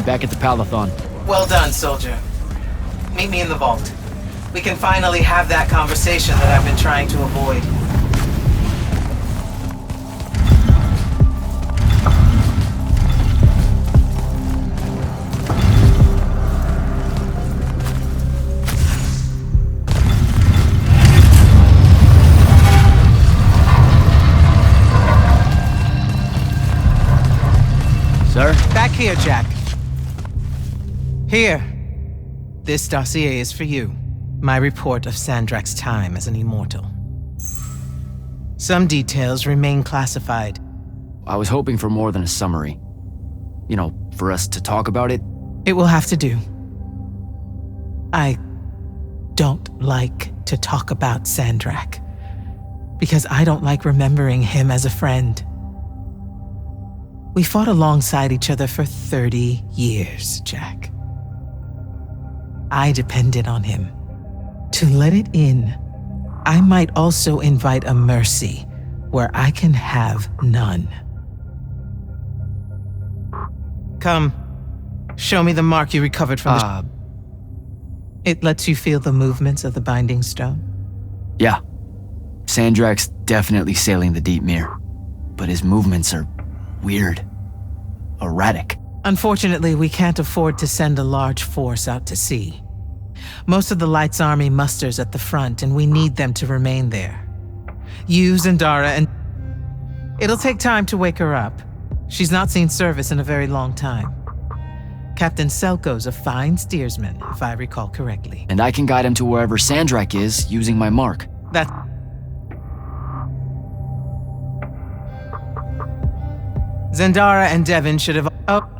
back at the Palathon. Well done, soldier. Meet me in the vault. We can finally have that conversation that I've been trying to avoid. Sir? Back here, Jack. Here. This dossier is for you. My report of Sandrak's time as an immortal. Some details remain classified. I was hoping for more than a summary. You know, for us to talk about it. It will have to do. I don't like to talk about Sandrak, because I don't like remembering him as a friend. We fought alongside each other for 30 years, Jack. I depended on him. To let it in, I might also invite a mercy where I can have none. Come, show me the mark you recovered from the... It lets you feel the movements of the Binding Stone? Yeah. Sandrak's definitely sailing the deep mirror, but his movements are weird. Erratic. Unfortunately, we can't afford to send a large force out to sea. Most of the Light's army musters at the front, and we need them to remain there. You, Zendara, and... It'll take time to wake her up. She's not seen service in a very long time. Captain Selko's a fine steersman, if I recall correctly. And I can guide him to wherever Sandrak is using my mark. That... Zendara and Devin should have... Oh.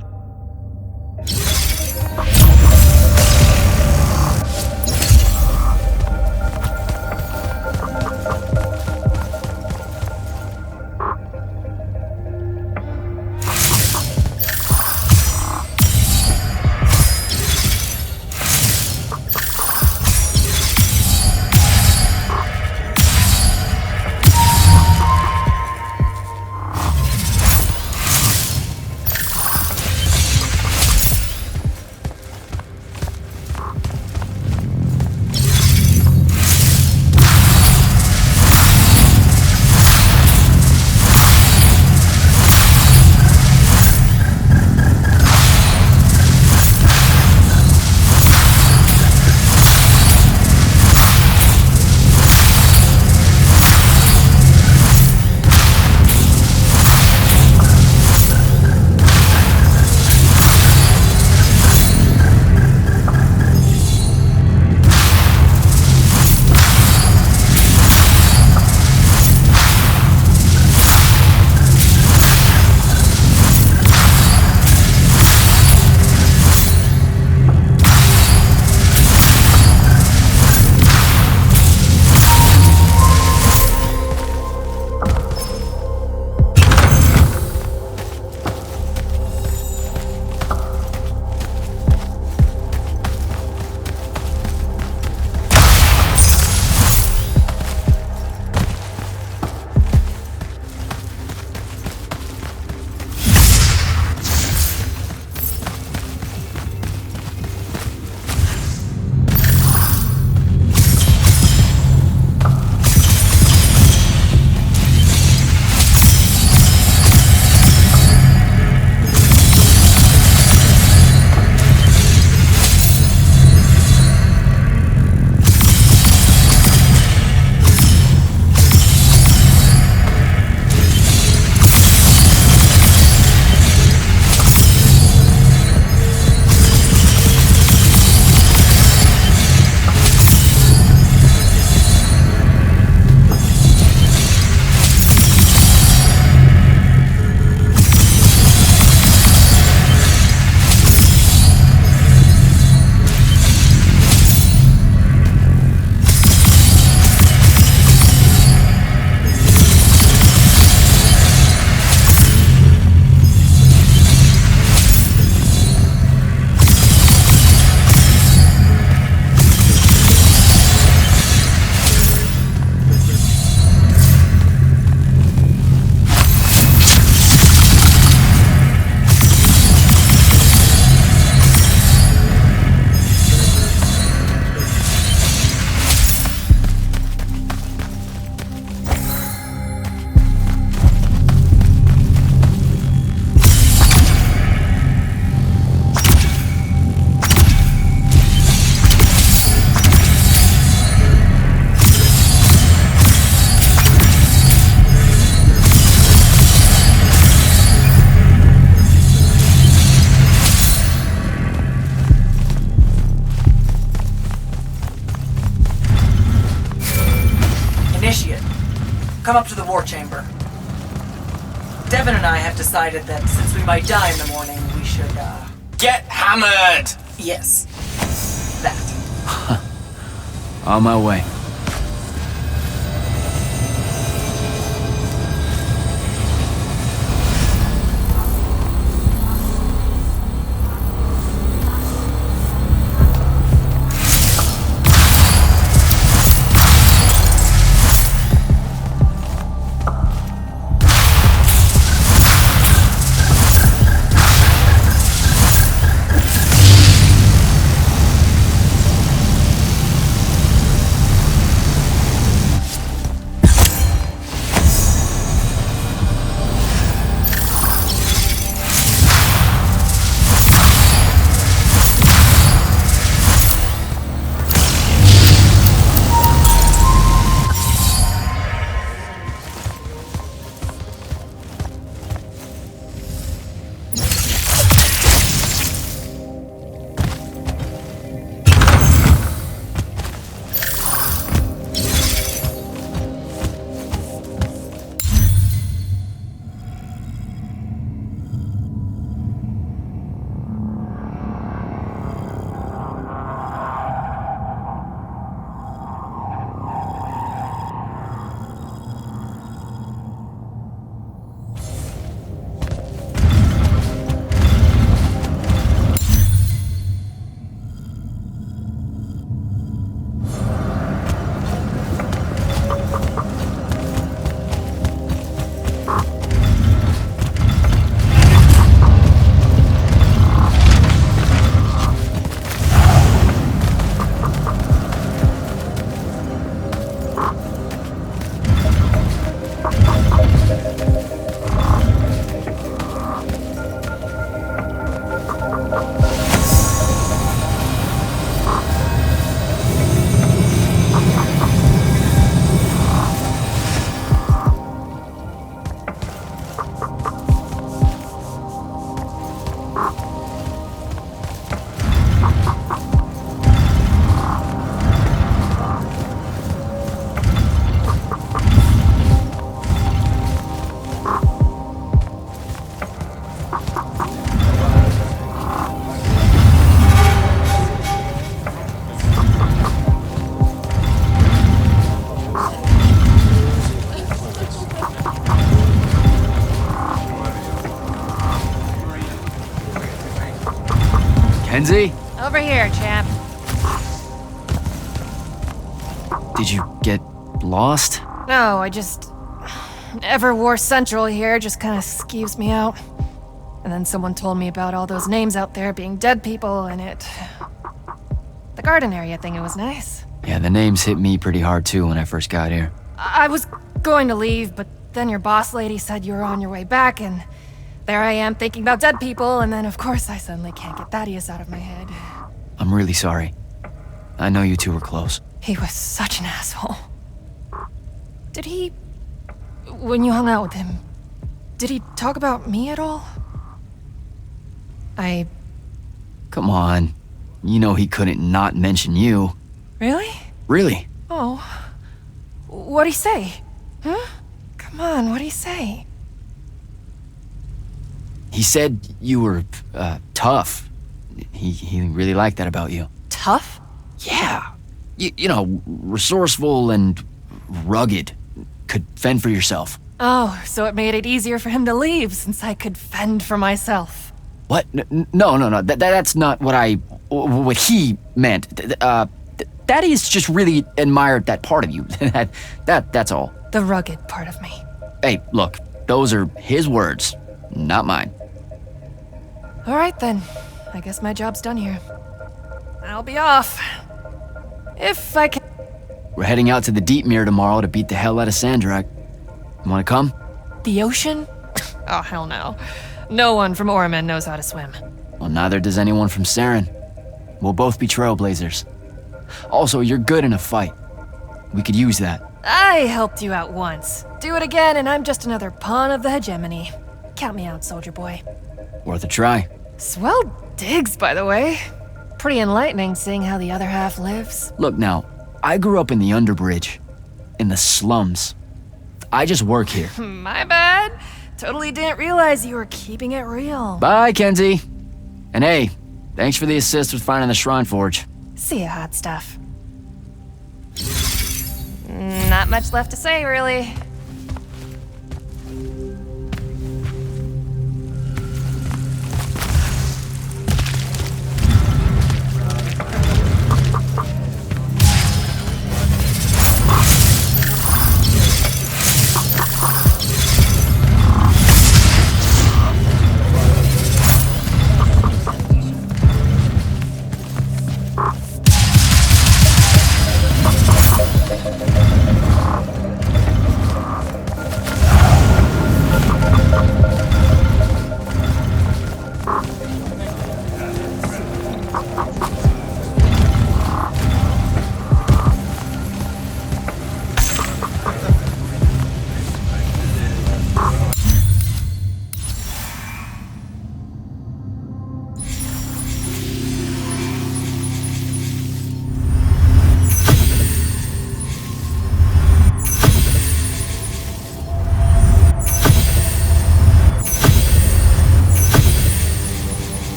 come up to the war chamber. Devin and I have decided that since we might die in the morning, we should, Get hammered! Yes. That. On my way. Kenzie? Over here, champ. Did you get lost? No, I just... Everwar Central here just kind of skeeves me out. And then someone told me about all those names out there being dead people, and it... The garden area thing, it was nice. Yeah, the names hit me pretty hard too when I first got here. I was going to leave, but then your boss lady said you were on your way back, and... There I am thinking about dead people, and then of course I suddenly can't get Thaddeus out of my head. I'm really sorry. I know you two were close. He was such an asshole. Did he... When you hung out with him, did he talk about me at all? Come on. You know he couldn't not mention you. Really? Really? Oh. What'd he say? Huh? Come on, what'd he say? He said you were, tough. He really liked that about you. Tough? Yeah. You know, resourceful and rugged. Could fend for yourself. Oh, so it made it easier for him to leave since I could fend for myself. What? No. That's not what he meant. Thaddeus just really admired that part of you. That's all. The rugged part of me. Hey, look, those are his words, not mine. All right then. I guess my job's done here. I'll be off. If I can... We're heading out to the Deep Mirror tomorrow to beat the hell out of Sandrak. Wanna come? The ocean? Oh, hell no. No one from Orman knows how to swim. Well, neither does anyone from Saren. We'll both be trailblazers. Also, you're good in a fight. We could use that. I helped you out once. Do it again and I'm just another pawn of the hegemony. Count me out, soldier boy. Worth a try. Swell digs, by the way. Pretty enlightening seeing how the other half lives. Look now, I grew up in the Underbridge. In the slums. I just work here. My bad. Totally didn't realize you were keeping it real. Bye, Kenzie. And hey, thanks for the assist with finding the Shrine Forge. See ya, hot stuff. Not much left to say, really.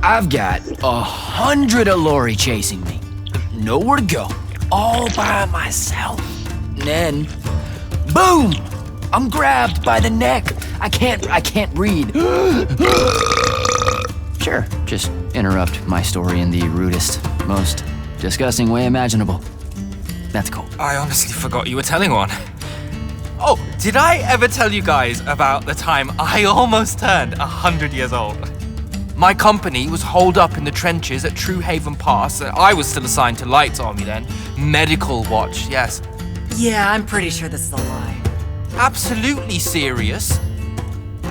I've got 100 Allori chasing me. Nowhere to go. All by myself. And then, boom! I'm grabbed by the neck. I can't read. Sure, just interrupt my story in the rudest, most disgusting way imaginable. That's cool. I honestly forgot you were telling one. Oh, did I ever tell you guys about the time I almost turned 100 years old? My company was holed up in the trenches at True Haven Pass. I was still assigned to Light's army then. Medical watch, yes. Yeah, I'm pretty sure this is a lie. Absolutely serious.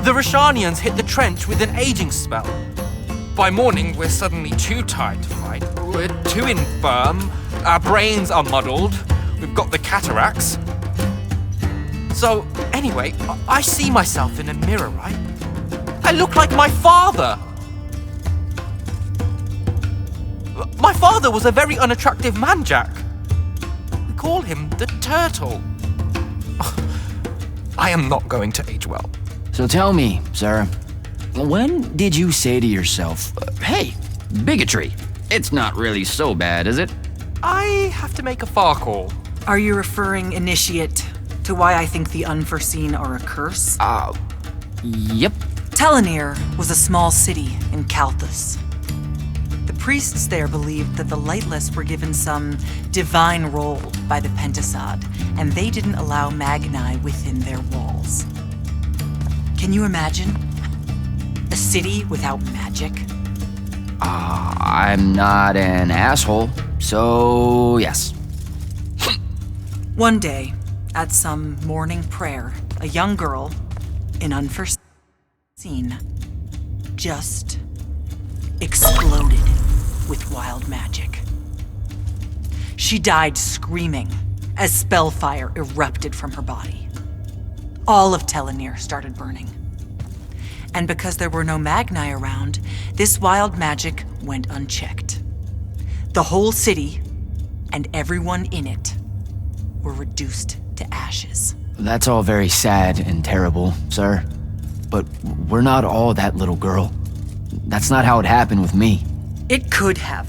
The Rashanians hit the trench with an aging spell. By morning, we're suddenly too tired to fight. We're too infirm. Our brains are muddled. We've got the cataracts. So, anyway, I see myself in a mirror, right? I look like my father. My father was a very unattractive man, Jack. We call him the Turtle. I am not going to age well. So tell me, sir, when did you say to yourself, hey, bigotry, it's not really so bad, is it? I have to make a far call. Are you referring, Initiate, to why I think the unforeseen are a curse? Yep. Telenir was a small city in Kalthus. The priests there believed that the Lightless were given some divine role by the Pentasod, and they didn't allow Magni within their walls. Can you imagine? A city without magic? I'm not an asshole, so yes. One day, at some morning prayer, a young girl, in unforeseen, just exploded with wild magic. She died screaming as spellfire erupted from her body. All of Telenir started burning. And because there were no Magni around, this wild magic went unchecked. The whole city, and everyone in it, were reduced to ashes. That's all very sad and terrible, sir. But we're not all that little girl. That's not how it happened with me. It could have.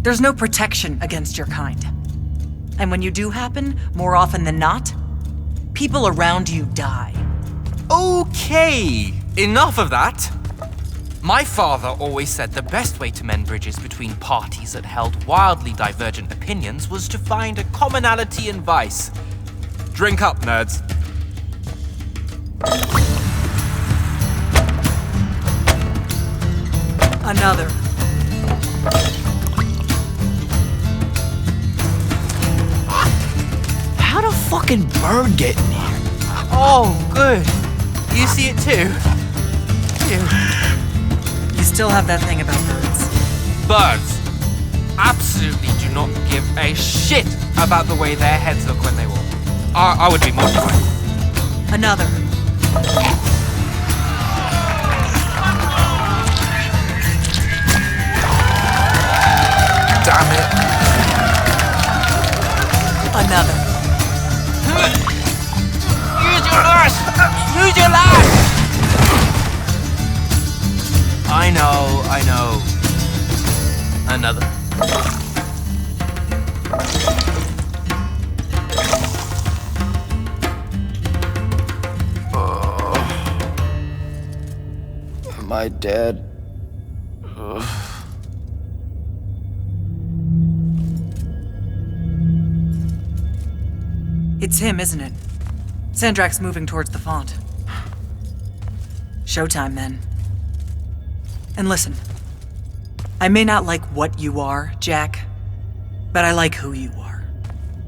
There's no protection against your kind. And when you do happen, more often than not, people around you die. Okay, enough of that. My father always said the best way to mend bridges between parties that held wildly divergent opinions was to find a commonality in vice. Drink up, nerds. Another. How'd a fucking bird get in here? Oh, good. You see it too? You still have that thing about birds. Birds absolutely do not give a shit about the way their heads look when they walk. I would be mortified. Another. Damn it. Another. Use your lash! Use your lash! I know. Another. Am I dead? It's him, isn't it? Sandrak's moving towards the font. Showtime, then. And listen, I may not like what you are, Jack, but I like who you are.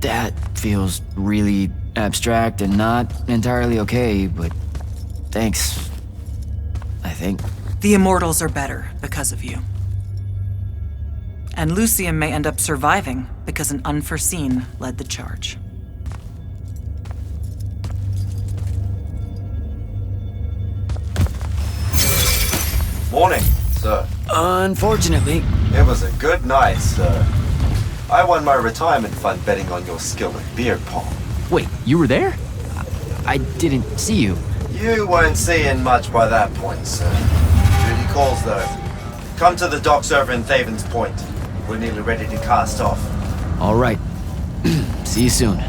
That feels really abstract and not entirely okay, but thanks, I think. The Immortals are better because of you. And Lucium may end up surviving because an unforeseen led the charge. Morning, sir. Unfortunately, It was a good night, sir. I won my retirement fund betting on your skill at beer pong. wait, you were there? I didn't see you. You weren't seeing much by that point, sir. Duty calls, though. Come to the docks over in Thaven's Point. We're nearly ready to cast off. All right. See you soon.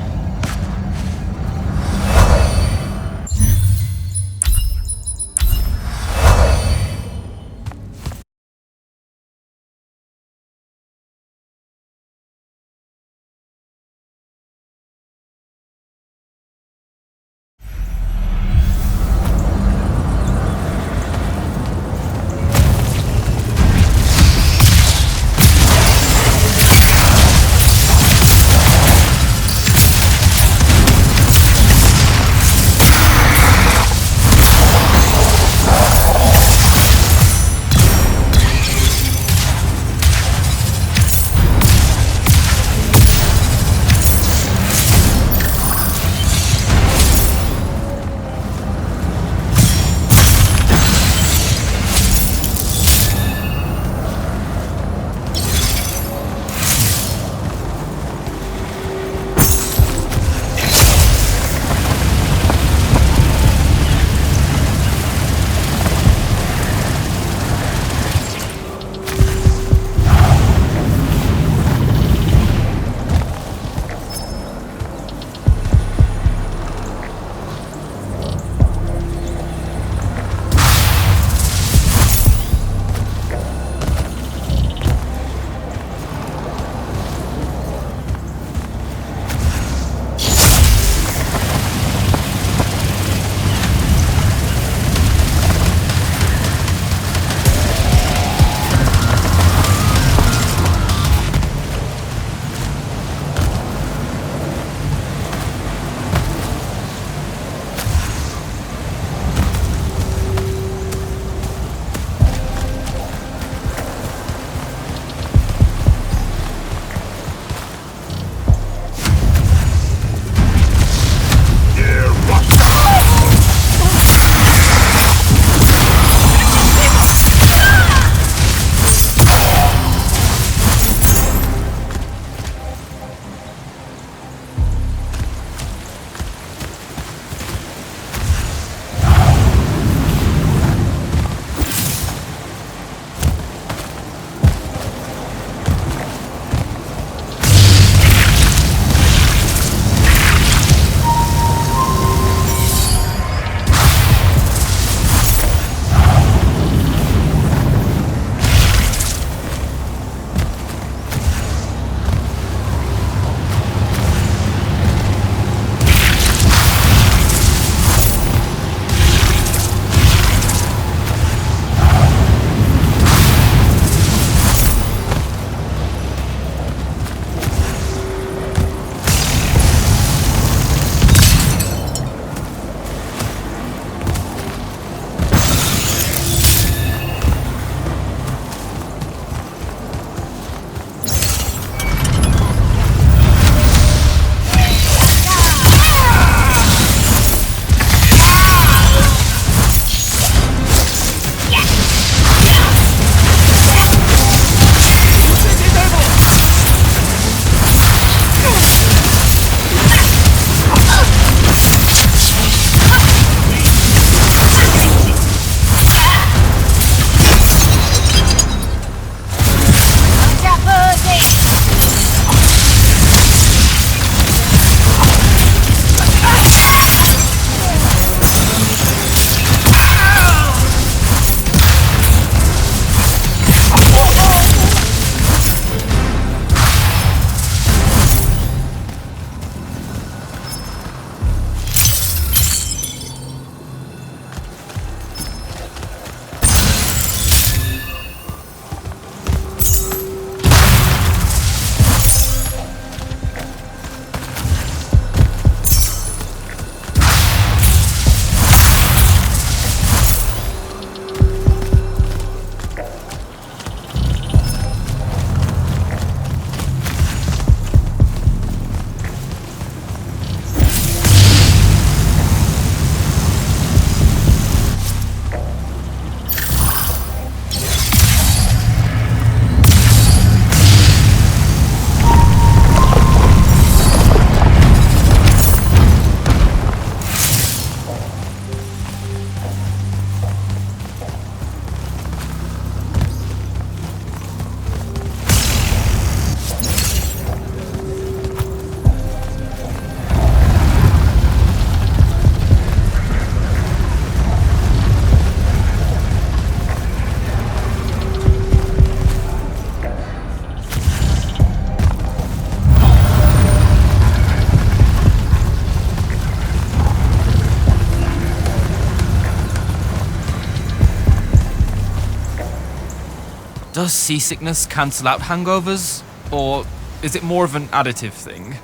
Does seasickness cancel out hangovers? Or is it more of an additive thing?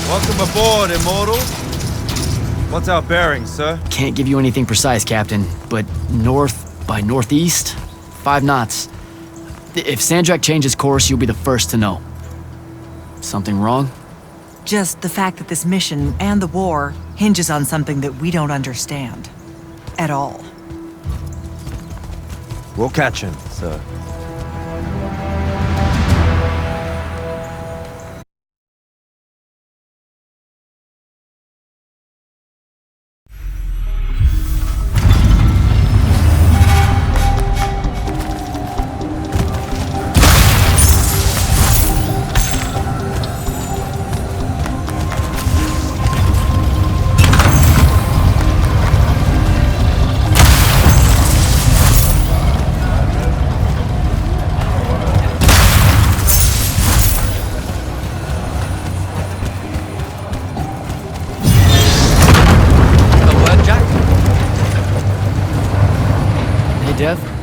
Welcome aboard, Immortals. What's our bearing, sir? Can't give you anything precise, Captain, but north by northeast, 5 knots. If Sandrak changes course, you'll be the first to know. Something wrong? Just the fact that this mission and the war hinges on something that we don't understand. At all. We'll catch him, sir.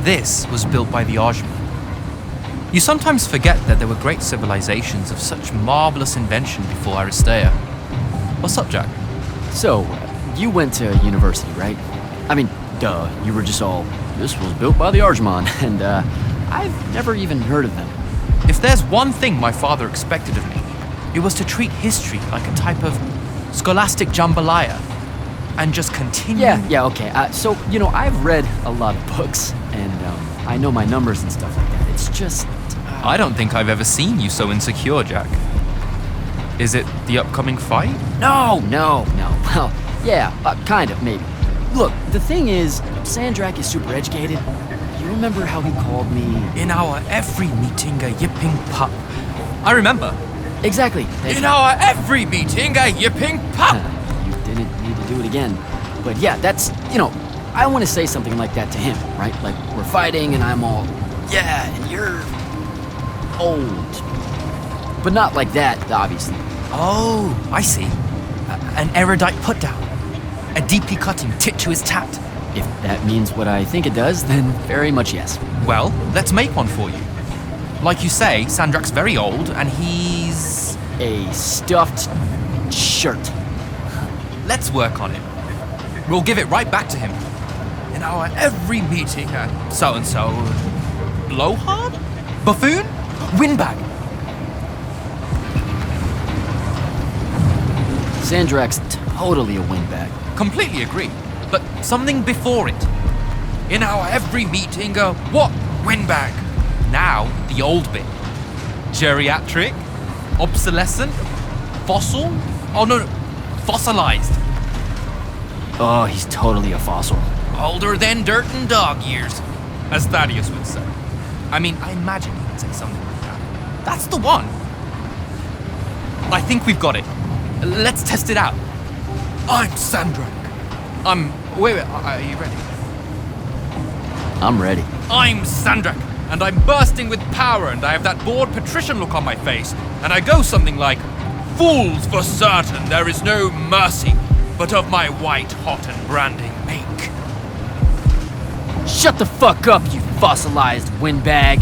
This was built by the Ajman. You sometimes forget that there were great civilizations of such marvelous invention before Aristea. What's up, Jack? So, you went to university, right? I mean, duh, you were just all, this was built by the Arjman, and I've never even heard of them. If there's one thing my father expected of me, it was to treat history like a type of scholastic jambalaya, and just continue. Yeah, okay. So, I've read a lot of books, and I know my numbers and stuff like that. It's just... I don't think I've ever seen you so insecure, Jack. Is it the upcoming fight? No. Well, yeah, kind of, maybe. Look, the thing is, Sandrak is super educated. You remember how he called me... In our every meeting, a yipping pup. I remember. Exactly. In our every meeting, a yipping pup! You didn't need to do it again. But yeah, that's, I want to say something like that to him, right? Like, we're fighting and I'm all, yeah, and you're old. But not like that, obviously. Oh, I see. An erudite put-down. A deeply cutting tit to his tat. If that means what I think it does, then very much yes. Well, let's make one for you. Like you say, Sandrak's very old, and he's... a stuffed shirt. Let's work on it. We'll give it right back to him. In our every meeting, so-and-so... Blowhard? Buffoon? Windbag? Sandrak's totally a windbag. Completely agree. But something before it. In our every meeting, what? Windbag. Now, the old bit. Geriatric? Obsolescent? Fossil? Oh no, fossilized. Oh, he's totally a fossil. Older than dirt and dog years, as Thaddeus would say. I mean, I imagine he would say something like that. That's the one. I think we've got it. Let's test it out. I'm Sandrak. Wait, are you ready? I'm ready. I'm Sandrak, and I'm bursting with power, and I have that bored patrician look on my face, and I go something like, "Fools, for certain, there is no mercy, but of my white hot and branding make." Shut the fuck up, you fossilized windbag.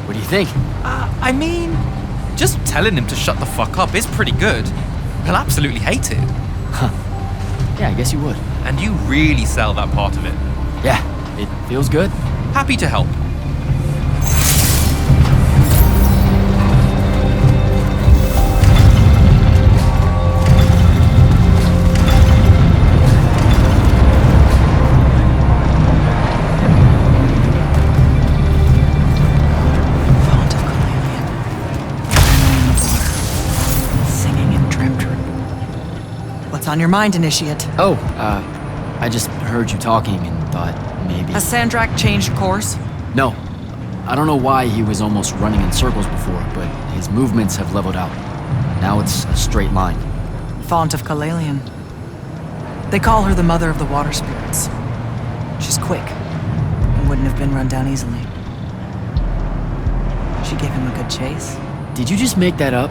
What do you think? I mean, just telling him to shut the fuck up is pretty good. He'll absolutely hate it. Huh. Yeah, I guess you would. And you really sell that part of it. Yeah, it feels good. Happy to help. On your mind, Initiate. Oh, I just heard you talking and thought maybe... Has Sandrak changed course? No. I don't know why he was almost running in circles before, but his movements have leveled out. Now it's a straight line. Font of Kalalian. They call her the mother of the water spirits. She's quick and wouldn't have been run down easily. She gave him a good chase. Did you just make that up?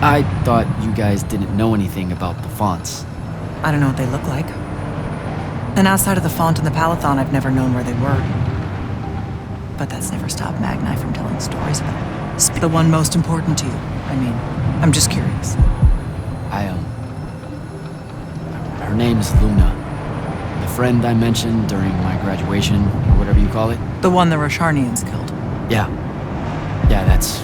I thought you guys didn't know anything about the fonts. I don't know what they look like. And outside of the font and the Palathon, I've never known where they were. But that's never stopped Magni from telling stories about it. The one most important to you. I mean, I'm just curious. Her name's Luna. The friend I mentioned during my graduation, or whatever you call it. The one the Rosharnians killed. Yeah. Yeah, that's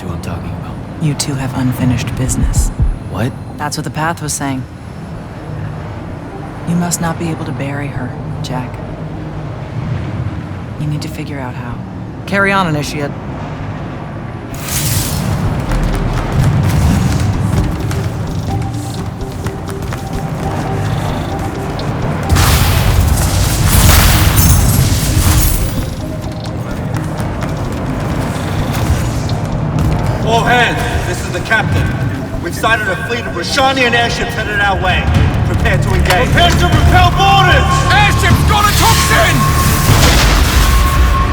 who I'm talking about. You two have unfinished business. What? That's what the Path was saying. You must not be able to bury her, Jack. You need to figure out how. Carry on, Initiate. All hands, this is the captain. We've sighted a fleet of Roshanian airships headed our way. Prepare to engage. Prepare to repel boarders! Airship's got a toxin!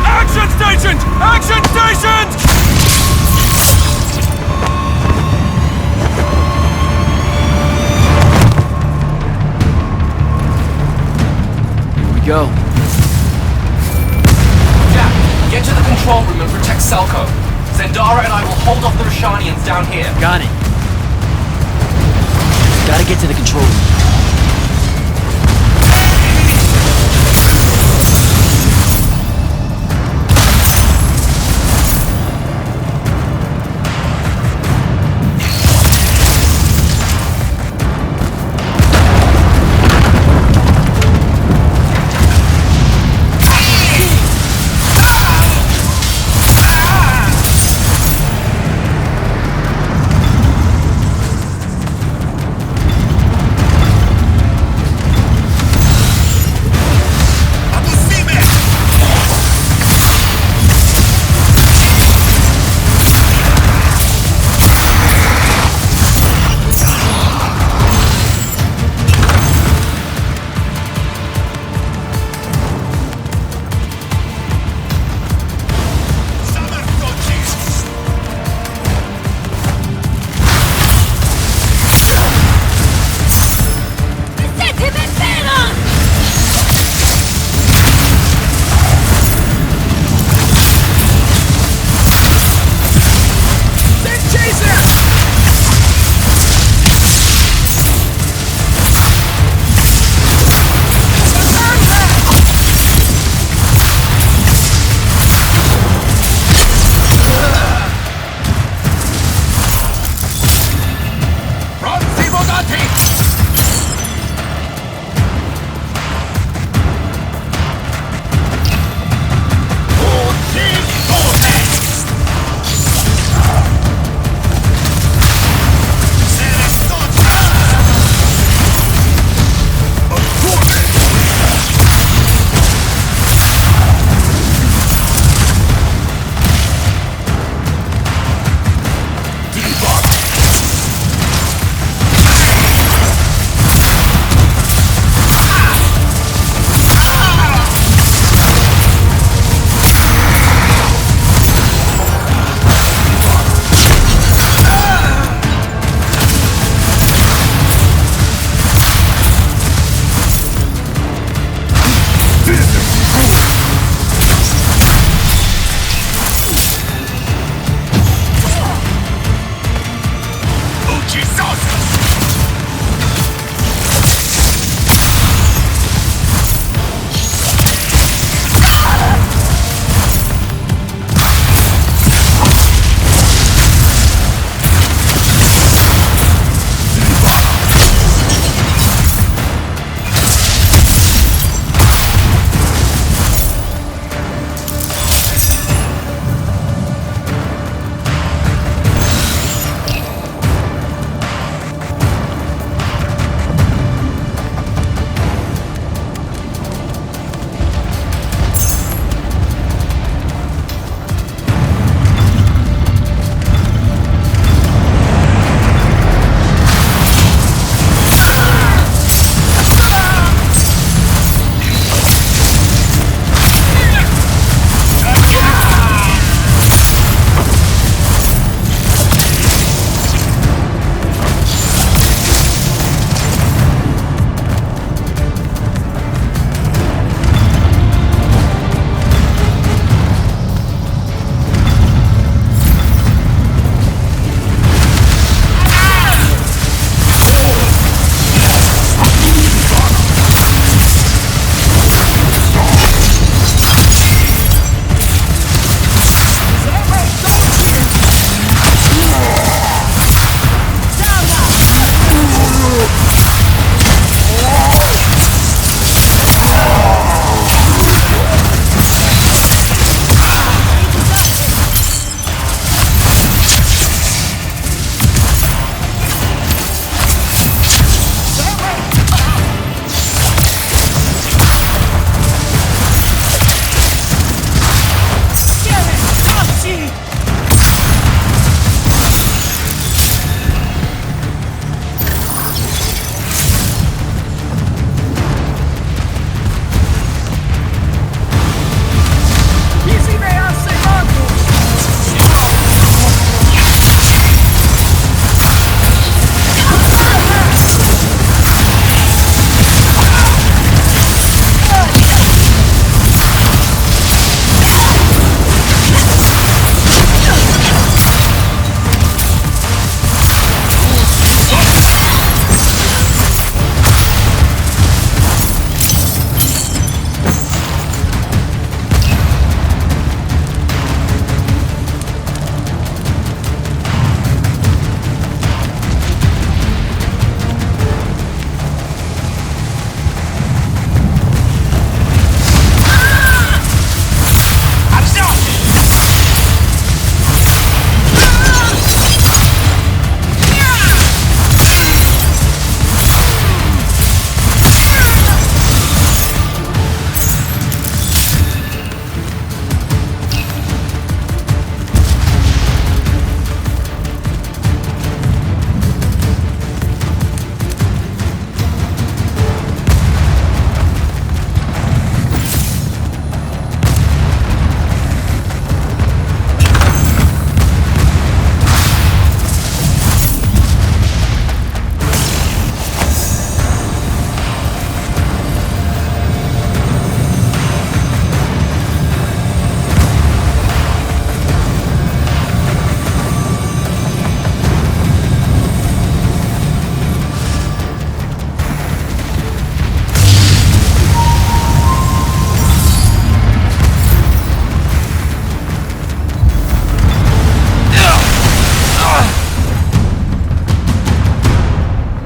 Action stations! Action stations! Here we go. Jack, get to the control room and protect Selko. Zendara and I will hold off the Roshanians down here. Got it. Gotta get to the control room.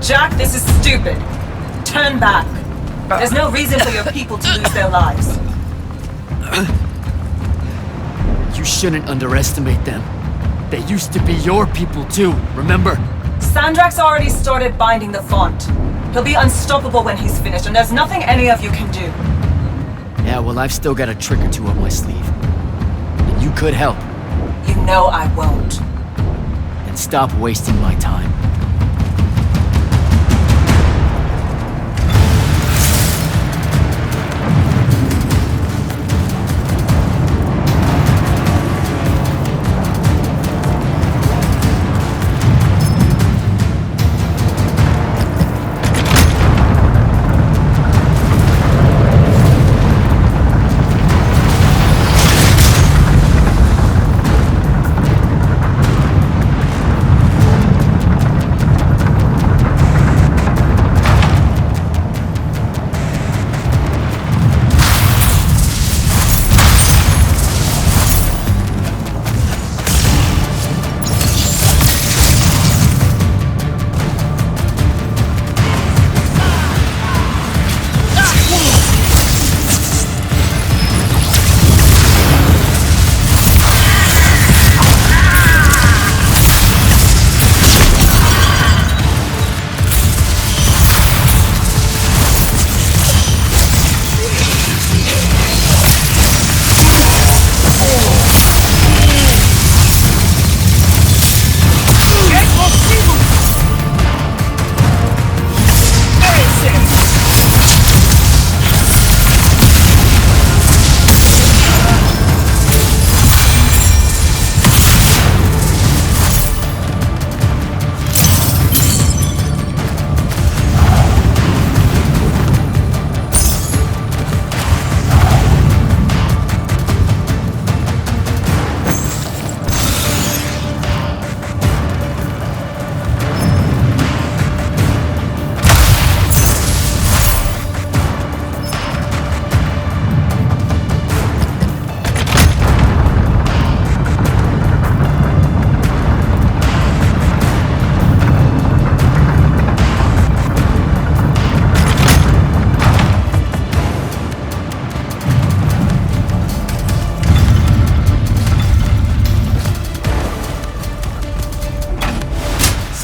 Jack, this is stupid. Turn back. There's no reason for your people to lose their lives. You shouldn't underestimate them. They used to be your people too, remember? Sandrak's already started binding the font. He'll be unstoppable when he's finished, and there's nothing any of you can do. Yeah, well, I've still got a trick or two up my sleeve. And you could help. You know I won't. And stop wasting my time.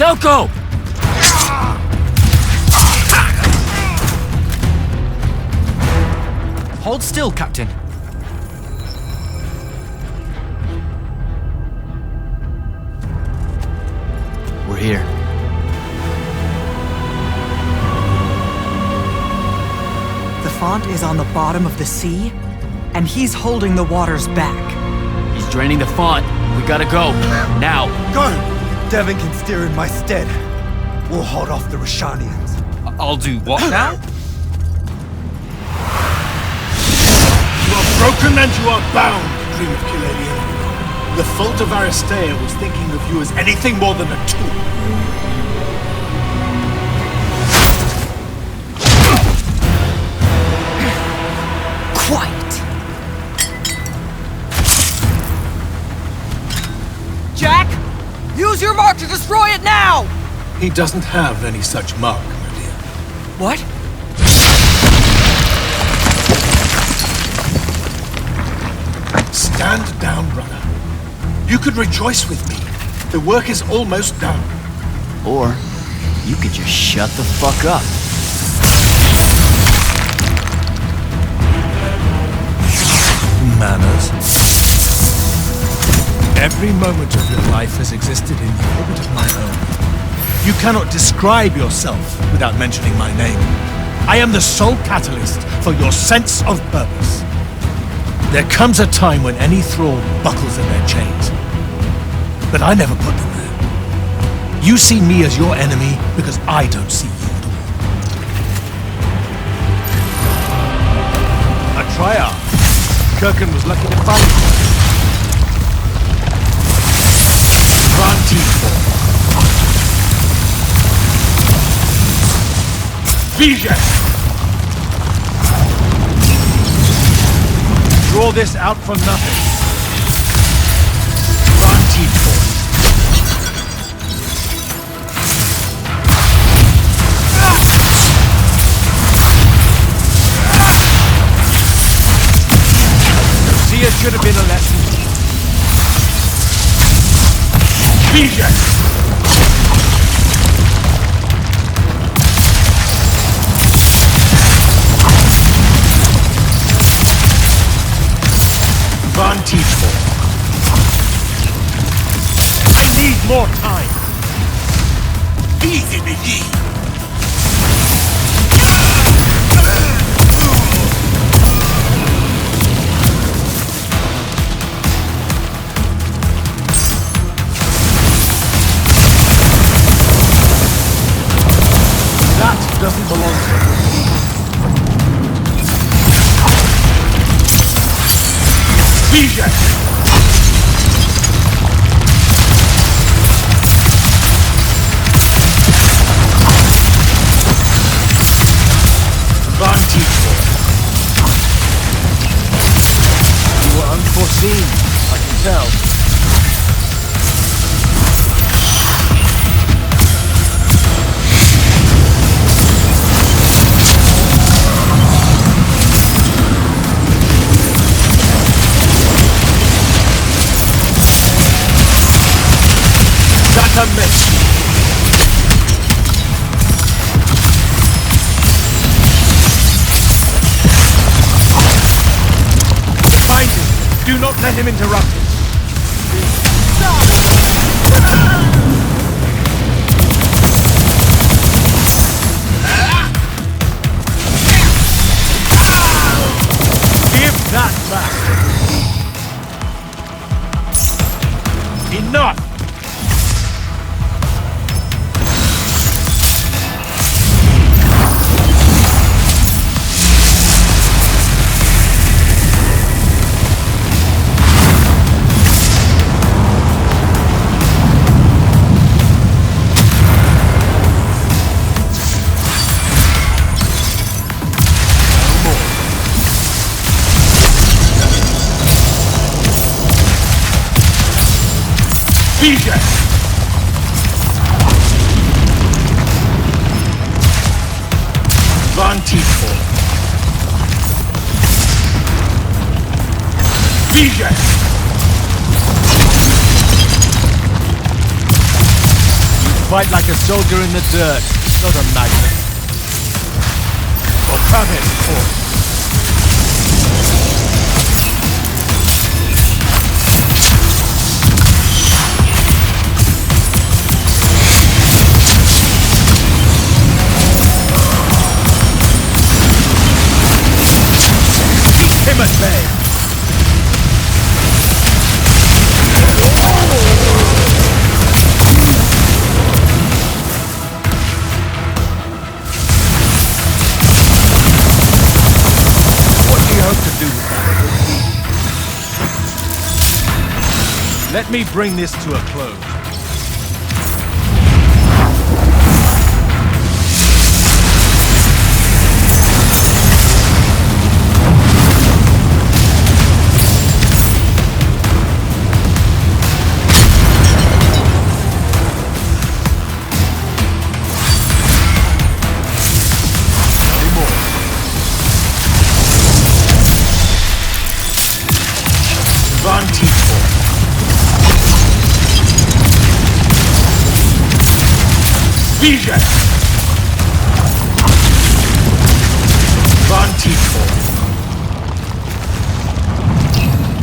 Selko! Hold still, Captain. We're here. The font is on the bottom of the sea, and he's holding the waters back. He's draining the font. We gotta go. Now. Go! Devin can steer in my stead. We'll hold off the Rashanians. I'll do what now? You are broken and you are bound, Dream of Kilalian. The fault of Aristea was thinking of you as anything more than a tool. Quiet! Jack! Use your mark to destroy it now! He doesn't have any such mark, my dear. What? Stand down, brother. You could rejoice with me. The work is almost done. Or you could just shut the fuck up. Manners. Every moment of your life has existed in the orbit of my own. You cannot describe yourself without mentioning my name. I am the sole catalyst for your sense of purpose. There comes a time when any thrall buckles in their chains. But I never put them there. You see me as your enemy because I don't see you at all. A triarch. Kirkin was lucky to find you. Vision! Draw this out for nothing. Vantage point. I need more time. Easy, McGee. That doesn't belong to me. Vision! Vantage point. You were unforeseen, I can tell. That's a miss. Find him. Do not let him interrupt it. Give that back. Enough. Vision! Vantage point. Vision! You fight like a soldier in the dirt, not a magnet. Or come in, force. Him at bay. What do you hope to do with that? Let me bring this to a close. Vantage point. Vision! Vantage point.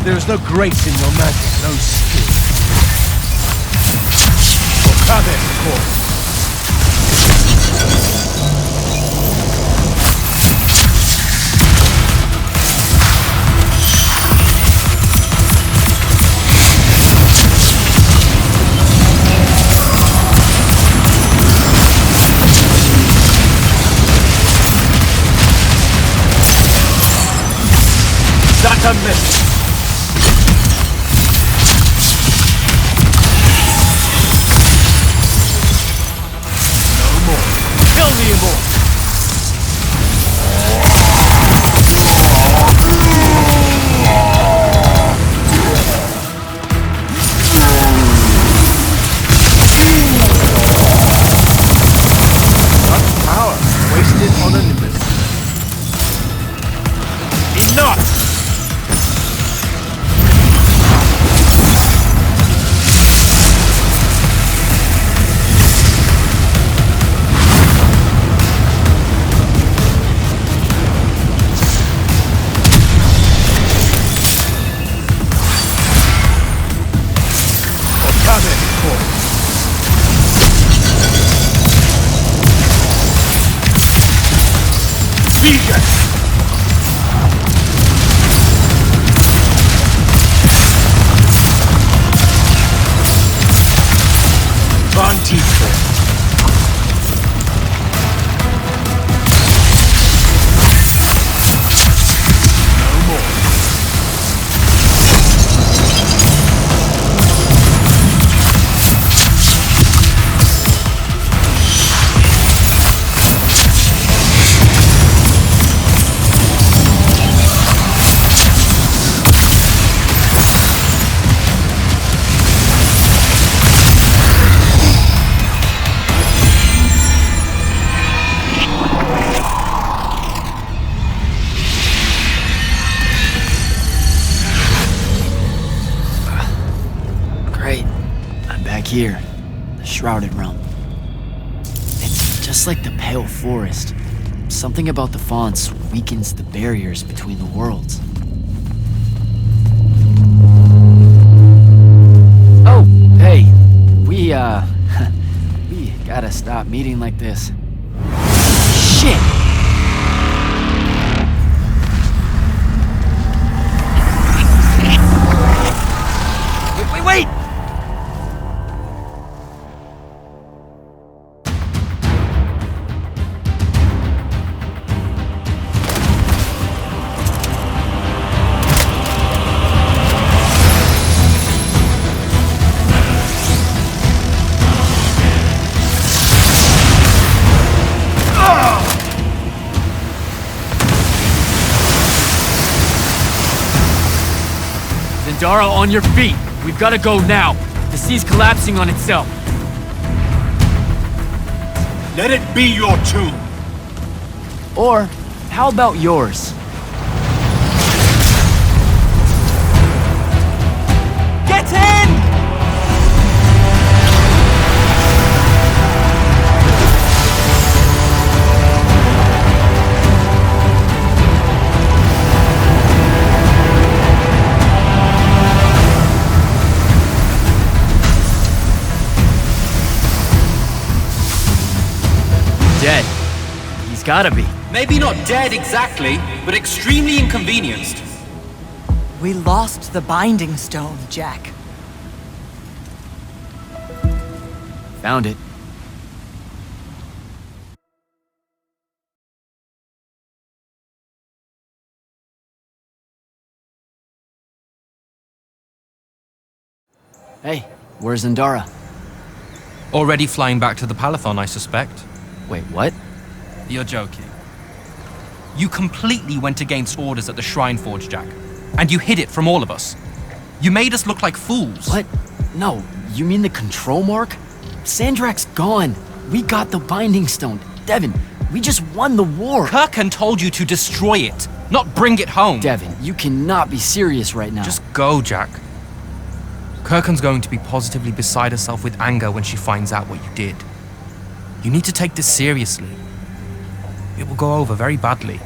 There is no grace in your magic, no skill. Or come in, forth. That's a miss. No more. Kill the Immortal. Much power wasted on Olympus. Enough! Vegan! Vantico. No more. Great. I'm back here. The Shrouded Realm. It's just like the Pale Forest. Something about the fonts weakens the barriers between the worlds. Oh, hey. We we gotta stop meeting like this. Shit! Wait! Zendara, on your feet! We've gotta go now! The sea's collapsing on itself! Let it be your tomb. Or, how about yours? Get in! Dead. He's gotta be. Maybe not dead exactly, but extremely inconvenienced. We lost the Binding Stone, Jack. Found it. Hey, where's Zendara? Already flying back to the Palathon, I suspect. Wait, what? You're joking. You completely went against orders at the Shrine Forge, Jack. And you hid it from all of us. You made us look like fools. What? No, you mean the control mark? Sandrak's gone. We got the Binding Stone. Devin, we just won the war. Kirkan told you to destroy it, not bring it home. Devin, you cannot be serious right now. Just go, Jack. Kirkan's going to be positively beside herself with anger when she finds out what you did. You need to take this seriously. It will go over very badly.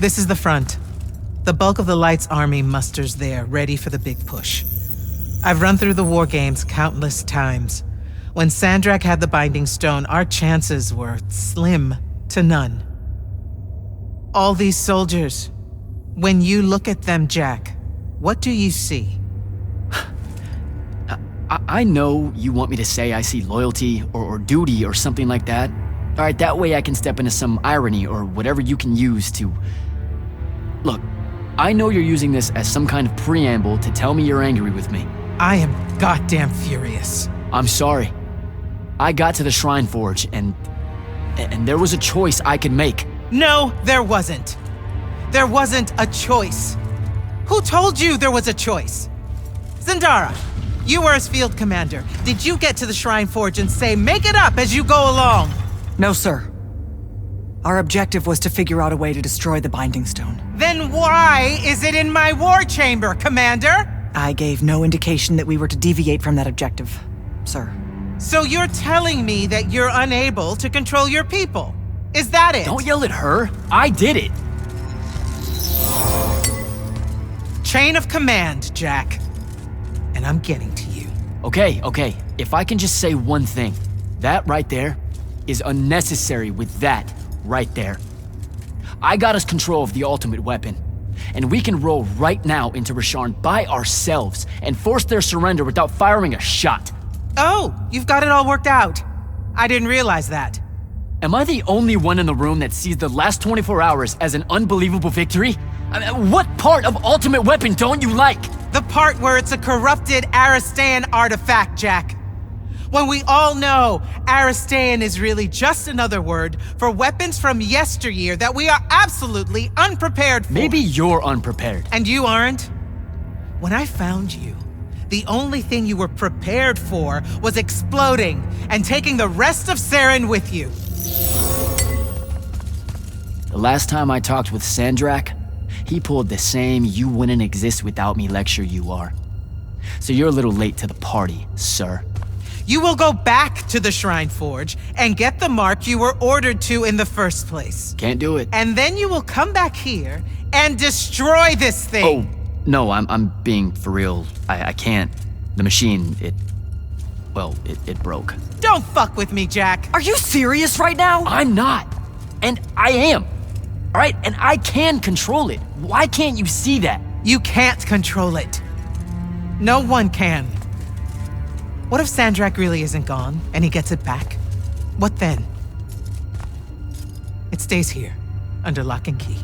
This is the front. The bulk of the Light's army musters there, ready for the big push. I've run through the war games countless times. When Sandrak had the Binding Stone, our chances were slim to none. All these soldiers, when you look at them, Jack, what do you see? I know you want me to say I see loyalty or duty or something like that. All right, that way I can step into some irony or whatever you can use to... Look, I know you're using this as some kind of preamble to tell me you're angry with me. I am goddamn furious. I'm sorry. I got to the Shrine Forge and there was a choice I could make. No, there wasn't. There wasn't a choice. Who told you there was a choice? Zendara, you were as field commander. Did you get to the Shrine Forge and say, make it up as you go along? No, sir. Our objective was to figure out a way to destroy the Binding Stone. Then why is it in my war chamber, Commander? I gave no indication that we were to deviate from that objective, sir. So you're telling me that you're unable to control your people? Is that it? Don't yell at her. I did it. Chain of command, Jack. And I'm getting to you. Okay. If I can just say one thing. That right there is unnecessary with that right there. I got us control of the ultimate weapon. And we can roll right now into Rasharn by ourselves and force their surrender without firing a shot. Oh, you've got it all worked out. I didn't realize that. Am I the only one in the room that sees the last 24 hours as an unbelievable victory? I mean, what part of Ultimate Weapon don't you like? The part where it's a corrupted Aristean artifact, Jack. When we all know Aristean is really just another word for weapons from yesteryear that we are absolutely unprepared for. Maybe you're unprepared. And you aren't? When I found you, the only thing you were prepared for was exploding and taking the rest of Saren with you. The last time I talked with Sandrak, he pulled the same "you wouldn't exist without me" lecture you are. So you're a little late to the party, sir. You will go back to the Shrine Forge and get the mark you were ordered to in the first place. Can't do it. And then you will come back here and destroy this thing. Oh, no, I'm being for real. I can't. The machine, it broke. Don't fuck with me, Jack. Are you serious right now? I'm not. And I am. All right, and I can control it. Why can't you see that? You can't control it. No one can. What if Sandrak really isn't gone and he gets it back? What then? It stays here, under lock and key.